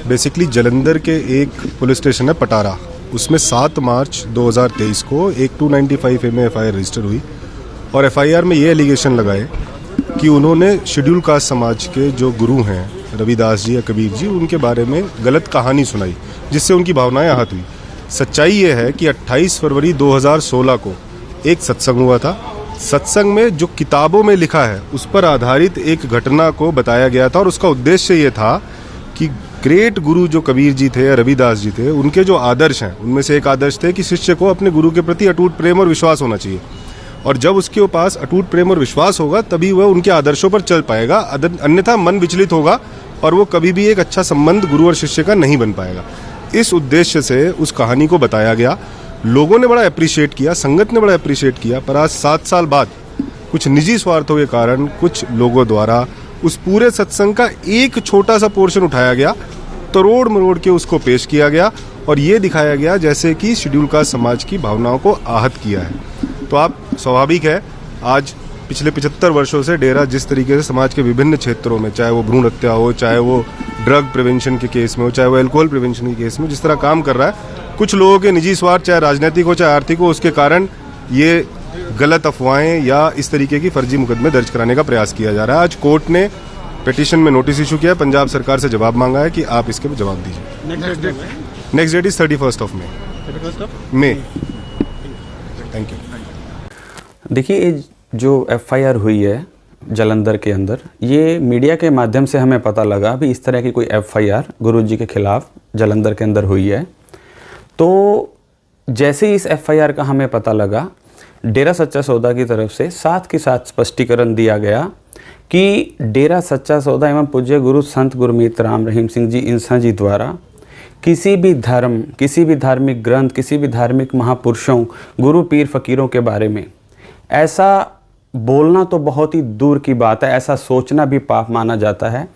Basically Jalandhar के एक police station है पटारा, उसमें 7 मार्च 2023 को एक 295 में एफआईआर रजिस्टर हुई और एफआईआर में ये एलिगेशन लगाए कि उन्होंने शेड्यूल कास्ट समाज के जो गुरु हैं रविदास जी या कबीर जी, उनके बारे में गलत कहानी सुनाई जिससे उनकी भावनाएं आहत हुई। सच्चाई ये है कि 28 फरवरी 2016 को एक सत्संग हुआ था। सत्संग में जो किताबों में लिखा है उस पर आधारित एक घटना को बताया गया था और उसका उद्देश्य ये था कि ग्रेट गुरु जो कबीर जी थे या रविदास जी थे, उनके जो आदर्श हैं उनमें से एक आदर्श थे कि शिष्य को अपने गुरु के प्रति अटूट प्रेम और विश्वास होना चाहिए, और जब उसके पास अटूट प्रेम और विश्वास होगा तभी वह उनके आदर्शों पर चल पाएगा, अन्यथा मन विचलित होगा और वो कभी भी एक अच्छा संबंध गुरु और शिष्य का नहीं बन पाएगा। इस उद्देश्य से उस कहानी को बताया गया। लोगों ने बड़ा अप्रिशिएट किया, संगत ने बड़ा अप्रिशिएट किया, पर आज 7 साल बाद कुछ निजी स्वार्थों के कारण कुछ लोगों द्वारा उस पूरे सत्संग का एक छोटा सा पोर्शन उठाया गया, तरोड़ मरोड़ के उसको पेश किया गया और ये दिखाया गया जैसे कि शेड्यूल कास्ट समाज की भावनाओं को आहत किया है। तो आप स्वाभाविक है, आज पिछले 75 वर्षों से डेरा जिस तरीके से समाज के विभिन्न क्षेत्रों में, चाहे वो भ्रूण हत्या हो, चाहे वो ड्रग प्रिवेंशन के केस में हो, चाहे वो एल्कोहल प्रिवेंशन के केस में, जिस तरह काम कर रहा है, कुछ लोगों के निजी स्वार्थ, चाहे राजनीतिक हो चाहे आर्थिक हो, उसके कारण ये गलत अफवाहें या इस तरीके की फर्जी मुकदमे दर्ज कराने का प्रयास किया जा रहा है। आज कोर्ट ने पिटीशन में नोटिस इशू किया है, पंजाब सरकार से जवाब मांगा है कि आप इसके जवाब दीजिए। नेक्स्ट डेट इज 31 मई। Thank you. देखिए, जो एफआईआर हुई है जालंधर के अंदर, ये मीडिया के माध्यम से हमें पता लगा भी इस तरह की कोई एफआईआर गुरुजी के खिलाफ जालंधर के अंदर हुई है। तो जैसे ही इस एफआईआर का हमें पता लगा, डेरा सच्चा सौदा की तरफ से साथ के साथ स्पष्टीकरण दिया गया कि डेरा सच्चा सौदा एवं पूज्य गुरु संत गुरमीत राम रहीम सिंह जी इंसा जी द्वारा किसी भी धर्म, किसी भी धार्मिक ग्रंथ, किसी भी धार्मिक महापुरुषों, गुरु पीर फकीरों के बारे में ऐसा बोलना तो बहुत ही दूर की बात है, ऐसा सोचना भी पाप माना जाता है।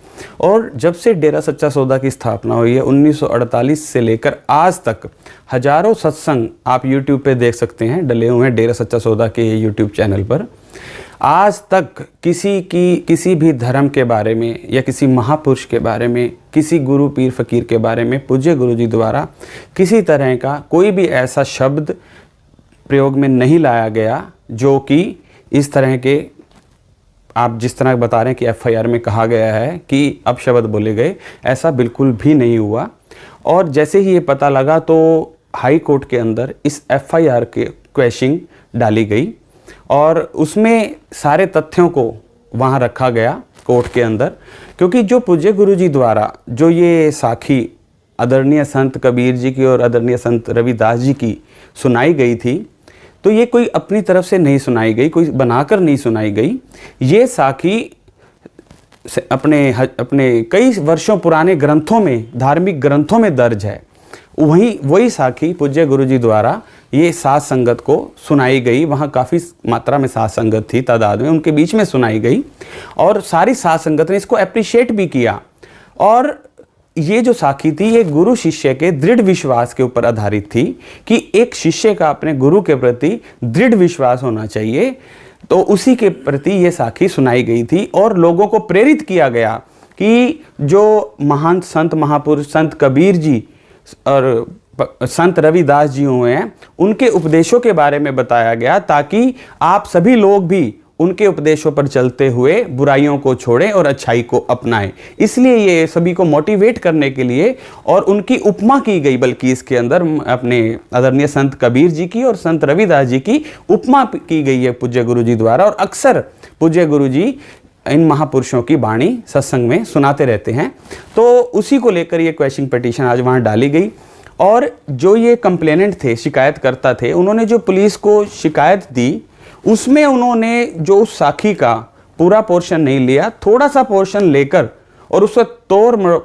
और जब से डेरा सच्चा सौदा की स्थापना हुई है 1948 से लेकर आज तक हजारों सत्संग आप YouTube पे देख सकते हैं, डले हुए हैं डेरा सच्चा सौदा के YouTube चैनल पर। आज तक किसी भी धर्म के बारे में या किसी महापुरुष के बारे में, किसी गुरु पीर फकीर के बारे में पूज्य गुरु जी द्वारा किसी तरह का कोई भी ऐसा शब्द प्रयोग में नहीं लाया गया जो कि इस तरह के आप जिस तरह बता रहे हैं कि एफआईआर में कहा गया है कि अपशब्द बोले गए, ऐसा बिल्कुल भी नहीं हुआ। और जैसे ही ये पता लगा तो हाई कोर्ट के अंदर इस एफआईआर के क्वेश्चन डाली गई और उसमें सारे तथ्यों को वहाँ रखा गया कोर्ट के अंदर, क्योंकि जो पूज्य गुरु जी द्वारा जो ये साखी आदरणीय संत कबीर जी की और आदरणीय संत रविदास जी की सुनाई गई थी, तो ये कोई अपनी तरफ से नहीं सुनाई गई, कोई बनाकर नहीं सुनाई गई। ये साखी अपने कई वर्षों पुराने ग्रंथों में, धार्मिक ग्रंथों में दर्ज है। वही साखी पूज्य गुरु जी द्वारा ये साथ संगत को सुनाई गई। वहाँ काफ़ी मात्रा में साथ संगत थी, तादाद में, उनके बीच में सुनाई गई और सारी साथ संगत ने इसको अप्रिशिएट भी किया। और ये जो साखी थी ये गुरु शिष्य के दृढ़ विश्वास के ऊपर आधारित थी कि एक शिष्य का अपने गुरु के प्रति दृढ़ विश्वास होना चाहिए, तो उसी के प्रति ये साखी सुनाई गई थी। और लोगों को प्रेरित किया गया कि जो महान संत महापुरुष संत कबीर जी और संत रविदास जी हुए हैं, उनके उपदेशों के बारे में बताया गया ताकि आप सभी लोग भी उनके उपदेशों पर चलते हुए बुराइयों को छोड़ें और अच्छाई को अपनाएं। इसलिए ये सभी को मोटिवेट करने के लिए और उनकी उपमा की गई, बल्कि इसके अंदर अपने आदरणीय संत कबीर जी की और संत रविदास जी की उपमा की गई है पूज्य गुरु जी द्वारा। और अक्सर पूज्य गुरु जी इन महापुरुषों की वाणी सत्संग में सुनाते रहते हैं। तो उसी को लेकर ये क्वेश्चन पिटीशन आज वहाँ डाली गई। और जो ये कंप्लेनेंट थे, शिकायतकर्ता थे, उन्होंने जो पुलिस को शिकायत दी उसमें उन्होंने जो उस साखी का पूरा पोर्शन नहीं लिया, थोड़ा सा पोर्शन लेकर और उसको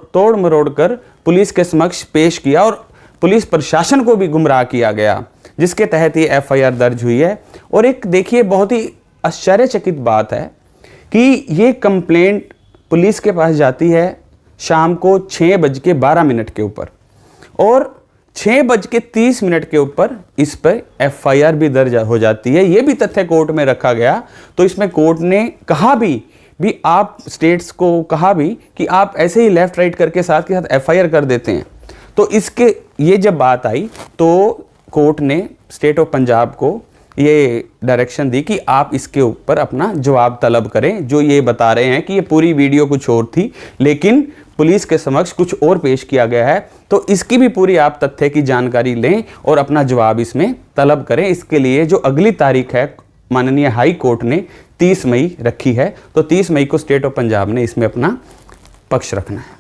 तोड़ मरोड़ कर पुलिस के समक्ष पेश किया और पुलिस प्रशासन को भी गुमराह किया गया, जिसके तहत ये एफआईआर दर्ज हुई है। और एक देखिए बहुत ही आश्चर्यचकित बात है कि ये कंप्लेंट पुलिस के पास जाती है शाम को 6:12 के ऊपर और 6:30 के ऊपर इस पर एफआईआर भी दर्ज हो जाती है। ये भी तथ्य कोर्ट में रखा गया। तो इसमें कोर्ट ने कहा भी भी आप स्टेट्स को कहा भी कि आप ऐसे ही लेफ्ट राइट करके साथ के साथ एफआईआर कर देते हैं। तो इसके ये जब बात आई तो कोर्ट ने स्टेट ऑफ पंजाब को ये डायरेक्शन दी कि आप इसके ऊपर अपना जवाब तलब करें। जो ये बता रहे हैं कि ये पूरी वीडियो कुछ और थी लेकिन पुलिस के समक्ष कुछ और पेश किया गया है, तो इसकी भी पूरी आप तथ्य की जानकारी लें और अपना जवाब इसमें तलब करें। इसके लिए जो अगली तारीख है माननीय हाई कोर्ट ने 30 मई रखी है, तो 30 मई को स्टेट ऑफ पंजाब ने इसमें अपना पक्ष रखना है।